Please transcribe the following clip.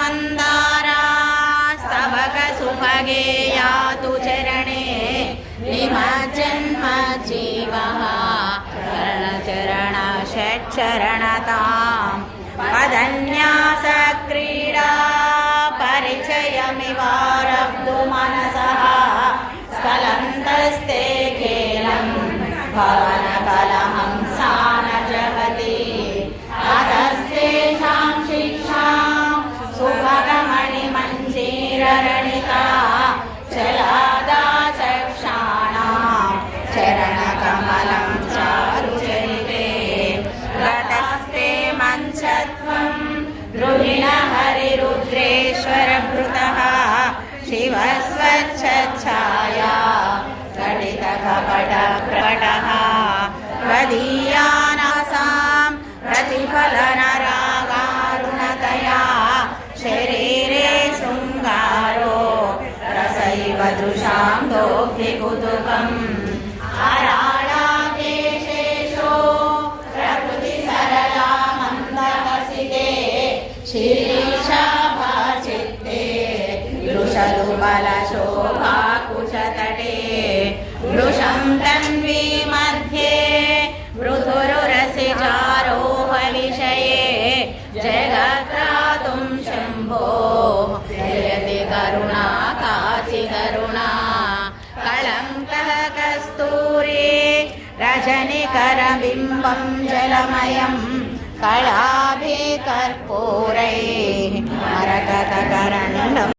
मन्दारास्तवकसुभगे यातु चरणे निमज्जन्मजीवः चरणषट्चरणतां पदन्यासक्रीडा परिचयमिवारब्धु मनसः स्खलन्तस्ते खेलं भवनकलहं सा न जगति अतस्तेषां शिक्षां सुभगमणिमञ्जीररणिता चलादाचक्षाणां चरणकमलं चारुचरिते गतस्ते मञ्चत्वं द्रुहिणहरिरुद्रेश्वरभृतः शिवस्वच्छाया घटितकपटप्रकटः त्वदीयानासां प्रतिफलनरागारुणतया शरीरे शृङ्गारो रसैव दृशां दोग्धिकुतुकम् अराळाकेशेषो प्रकृतिसरला मन्दहसिते शिरीषाभाचित्ते वृषलुबलशोभाकुशतटे वृषं तन्वी मध्ये मृदुरुरसिजारोहविषये जगत्रातुं शम्भो जयति करुणा काचिदरुणा कलङ्कः कस्तूरी रजनिकरबिम्बं जलमयं कलाभिकर्पूरैः मरकतकरण्डम्